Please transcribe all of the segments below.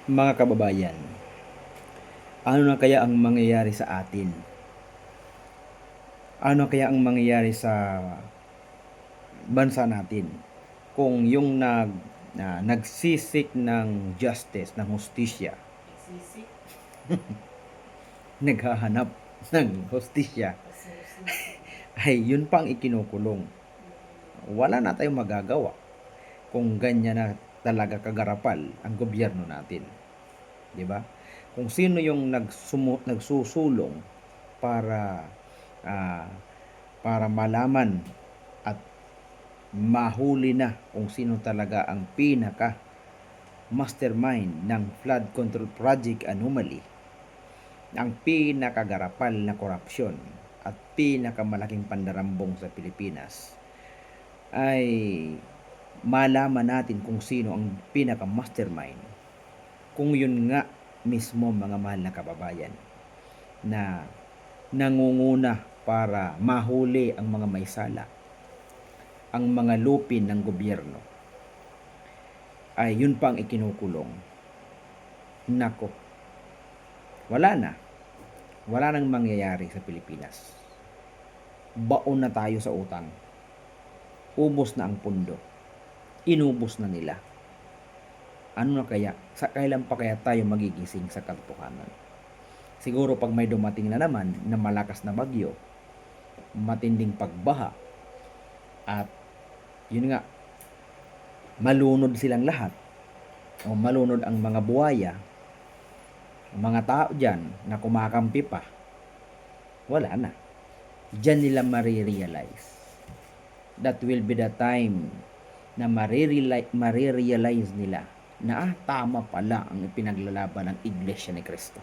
Mga kababayan, ano na kaya ang mangyayari sa atin? Ano kaya ang mangyayari sa bansa natin kung yung nagsisik ng justice, ng hustisya, Nagsisik. naghahanap ng hustisya, Kasi nagsisik. ay yun pang ikinukulong. Wala na tayong magagawa kung ganyan na talaga kagarapal ang gobyerno natin. 'Di ba? Kung sino yung nagsusulong para ah, para malaman at mahuli na kung sino talaga ang pinaka mastermind ng flood control project anomaly, ang pinakagarapal na korupsyon at pinakamalaking pandarambong sa Pilipinas, ay malaman natin kung sino ang pinaka mastermind, kung yun nga mismo, mga mahal na kababayan, na nangunguna para mahuli ang mga may sala, ang mga lupin ng gobyerno, ay yun pang ikinukulong. Nako, wala na. Wala nang mangyayari sa Pilipinas. Baon na tayo sa utang. Ubos na ang pundo. Inubos na nila. Ano na kaya? Sa kailan pa kaya tayo magigising sa katotohanan? Siguro pag may dumating na naman na malakas na bagyo, matinding pagbaha, at yun nga, malunod silang lahat, o malunod ang mga buhaya, mga tao dyan na kumakampi pa, wala na. Diyan nila marirealize. That will be the time na marirealize nila na tama pala ang ipinaglalaban ng Iglesia ni Cristo,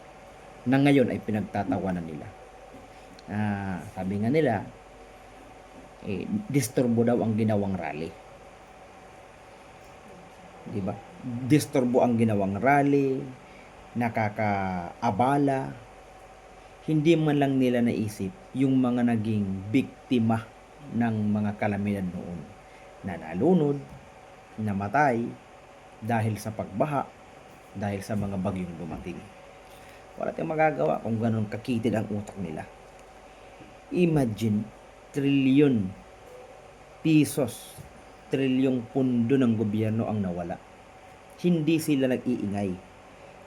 na ngayon ay pinagtatawanan nila. Sabi nga nila, disturbo daw ang ginawang rally. Diba? Disturbo ang ginawang rally, nakakaabala. Hindi man lang nila naisip yung mga naging biktima ng mga kalamidad noon, na nalunod, namatay dahil sa pagbaha, dahil sa mga bagyong dumating. Wala tayong magagawa kung ganun kakitid ang utak nila. Imagine, trilyon pesos, trilyong pundo ng gobyerno ang nawala. Hindi sila nag-iingay.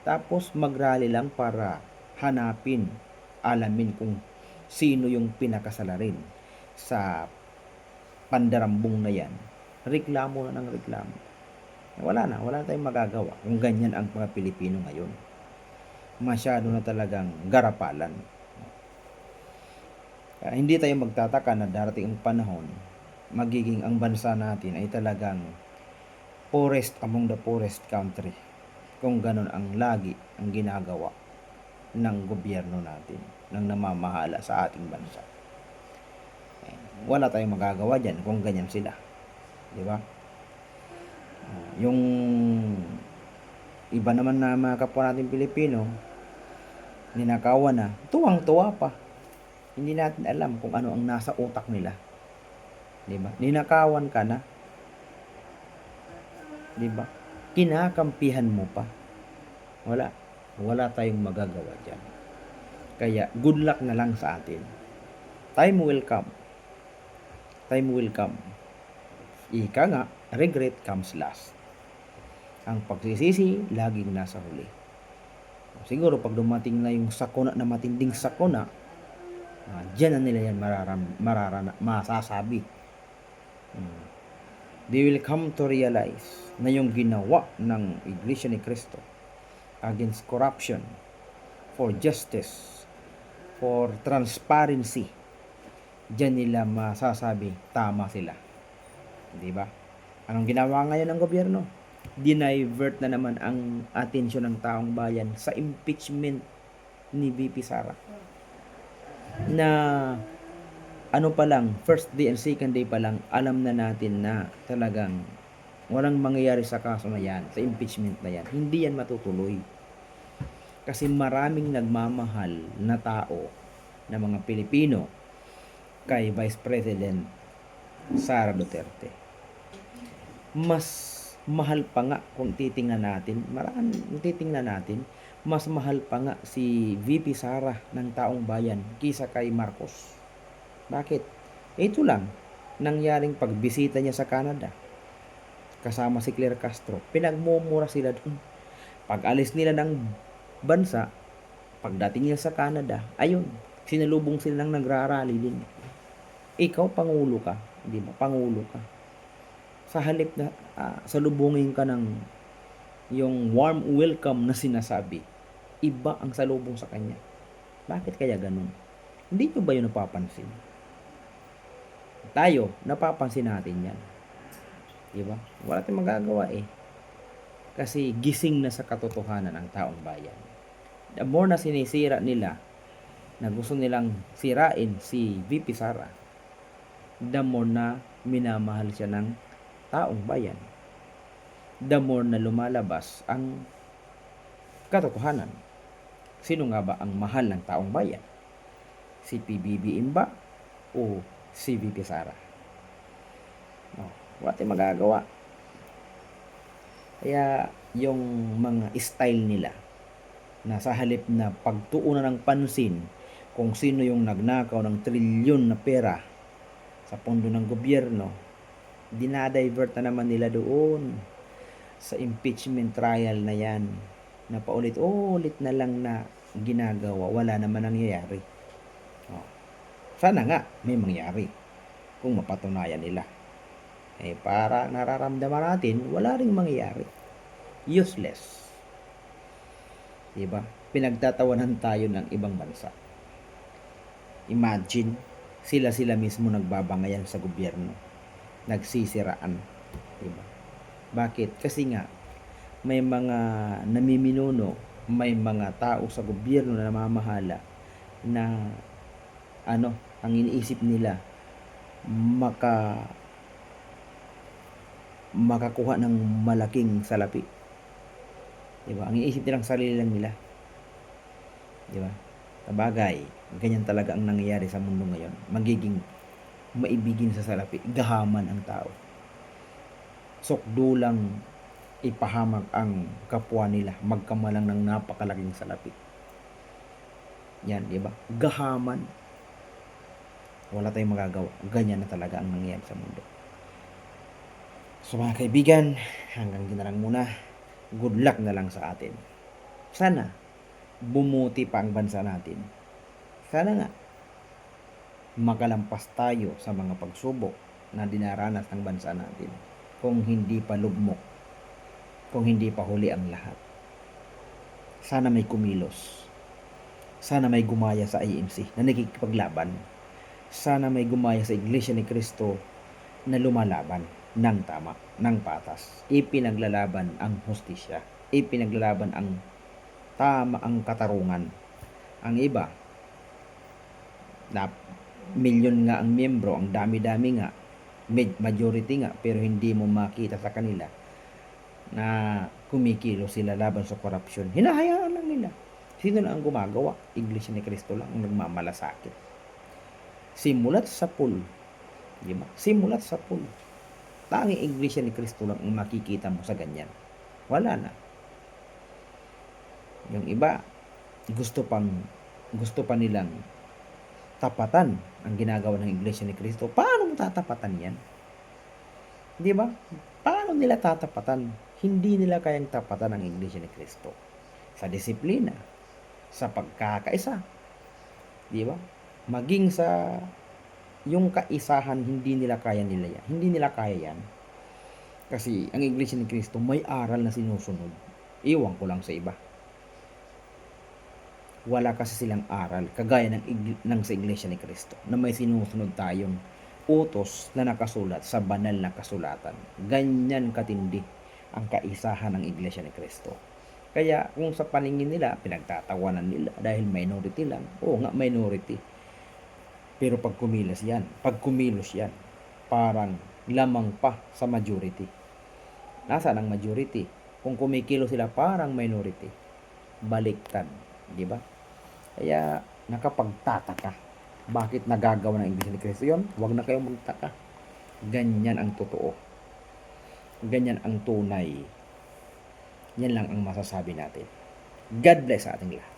Tapos mag-rally lang para hanapin, alamin kung sino yung pinakasala rin sa pandarambong na yan. Reklamo na ng reklamo. Wala tayong magagawa kung ganyan ang mga Pilipino ngayon. Masyado na talagang garapalan. Hindi tayo magtataka na darating ang panahon, magiging ang bansa natin ay talagang poorest among the poorest country, kung ganon ang lagi ang ginagawa ng gobyerno natin, ng namamahala sa ating bansa. Wala tayong magagawa dyan kung ganyan sila. Di ba? Yung iba naman na mga kapwa natin Pilipino, ninakawan na, tuwang-tuwa pa. Hindi natin alam kung ano ang nasa utak nila. Di ba? Ninakawan ka na. Di ba? Kinakampihan mo pa. Wala tayong magagawa dyan. Kaya good luck na lang sa atin. Time will come. Time will come. Ika nga, regret comes last. Ang pagsisisi, laging nasa huli. Siguro pag dumating na yung sakuna na matinding sakuna, dyan na nila yan masasabi. They will come to realize na yung ginawa ng Iglesia ni Cristo against corruption, for justice, for transparency, dyan nila masasabi tama sila. Di ba? Anong ginawa ngayon ng gobyerno? Dinivert na naman ang atensyon ng taong bayan sa impeachment ni VP Sara, na ano pa lang, first day and second day pa lang, alam na natin na talagang walang mangyayari sa kaso na yan, sa impeachment na yan. Hindi yan matutuloy. Kasi maraming nagmamahal na tao, na mga Pilipino, kay Vice President Sara Duterte. Mas Mahal pa nga kung titingnan natin, mas mahal pa nga si VP Sara ng Taong Bayan kaysa kay Marcos. Bakit? Ito lang, nangyaring pagbisita niya sa Canada, kasama si Claire Castro, pinagmumura sila doon. Pag alis nila ng bansa, pagdating nila sa Canada, ayun, sinalubong sila ng nagrarally din. Ikaw, Pangulo ka, di ba? Pangulo ka. Sa halip na salubungin ka ng yung warm welcome na sinasabi, iba ang salubong sa kanya. Bakit kaya ganun? Hindi nyo ba yun napapansin? Tayo, napapansin natin yan. Diba? Wala tayong magagawa eh. Kasi gising na sa katotohanan ang taong bayan. The more na sinisira nila, na gusto nilang sirain si VP Sara, the more na minamahal siya ng taong bayan. The more na lumalabas ang katotohanan. Sino nga ba ang mahal ng taong bayan? Si PBBM ba o si VP Sara? No, wala tayong magagawa. Kaya yung mga style nila na sa halip na pagtuunan ng pansin kung sino yung nagnakaw ng trilyon na pera sa pondo ng gobyerno, dinadivert na naman nila doon sa impeachment trial na yan, na paulit-ulit na lang na ginagawa, wala naman nangyayari. Sana nga may mangyari kung mapatunayan nila. Para nararamdaman natin, wala ring mangyayari. Useless. Diba? Pinagtatawanan tayo ng ibang bansa. Imagine, sila mismo nagbabangayan sa gobyerno. Nagsisiraan. Diba? Bakit? Kasi nga, may mga namiminuno, may mga tao sa gobyerno na namamahala na ang iniisip nila makakuha ng malaking salapi. Diba? Ang iniisip nilang sarili lang nila. Diba? Sabagay, ganyan talaga ang nangyayari sa mundo ngayon. Magiging maibigin sa salapi, gahaman ang tao. Sokdulang ipahamak ang kapwa nila, magkamalang ng napakalaking salapi. Yan, di ba? Gahaman. Wala tayong magagawa. Ganyan na talaga ang nangyayari sa mundo. So mga kaibigan, hanggang dito na lang muna. Good luck na lang sa atin. Sana bumuti pa ang bansa natin. Sana nga makalampas tayo sa mga pagsubok na dinaranas ng bansa natin. Kung hindi pa lugmok, kung hindi pa huli ang lahat. Sana may kumilos. Sana may gumaya sa IMC na nakikipaglaban. Sana may gumaya sa Iglesia ni Cristo na lumalaban ng tama, ng patas. Ipinaglalaban ang hustisya. Ipinaglalaban ang tama, ang katarungan. Ang iba, na milyon nga ang miyembro, ang dami-dami nga, majority nga, pero hindi mo makita sa kanila na kumikilo sila laban sa korupsyon. Hinahayaan lang nila. Sino na ang gumagawa? Iglesia ni Cristo lang ang nagmamalasakit. Simulat sa pool. Diba? Simulat sa pool. Tanging Iglesia ni Cristo lang ang makikita mo sa ganyan. Wala na. Yung iba, gusto pa nilang tapatan ang ginagawa ng Iglesia ni Cristo. Paano mo tatapatan yan? Di ba? Paano nila tatapatan? Hindi nila kayang tapatan ang Iglesia ni Cristo. Sa disiplina, sa pagkakaisa. Di ba? Maging sa yung kaisahan, hindi nila kaya yan. Hindi nila kaya yan. Kasi ang Iglesia ni Cristo may aral na sinusunod. Iwan ko lang sa iba. Wala kasi silang aral kagaya ng sa Iglesia ni Cristo na may sinusunod tayong utos na nakasulat sa banal na kasulatan. Ganyan katindi ang kaisahan ng Iglesia ni Cristo. Kaya kung sa paningin nila, pinagtatawanan nila dahil minority lang. Oo nga, minority. Pero pag kumilos yan, parang lamang pa sa majority. Nasaan ang majority? Kung kumikilo sila, parang minority. Baliktad. Di ba? Kaya nakapagtataka. Bakit nagagawa ng Iglesia ni Cristo yun? Huwag na kayong magtaka. Ganyan ang totoo. ganyan ang tunay. Yan lang ang masasabi natin. God bless sa ating lahat.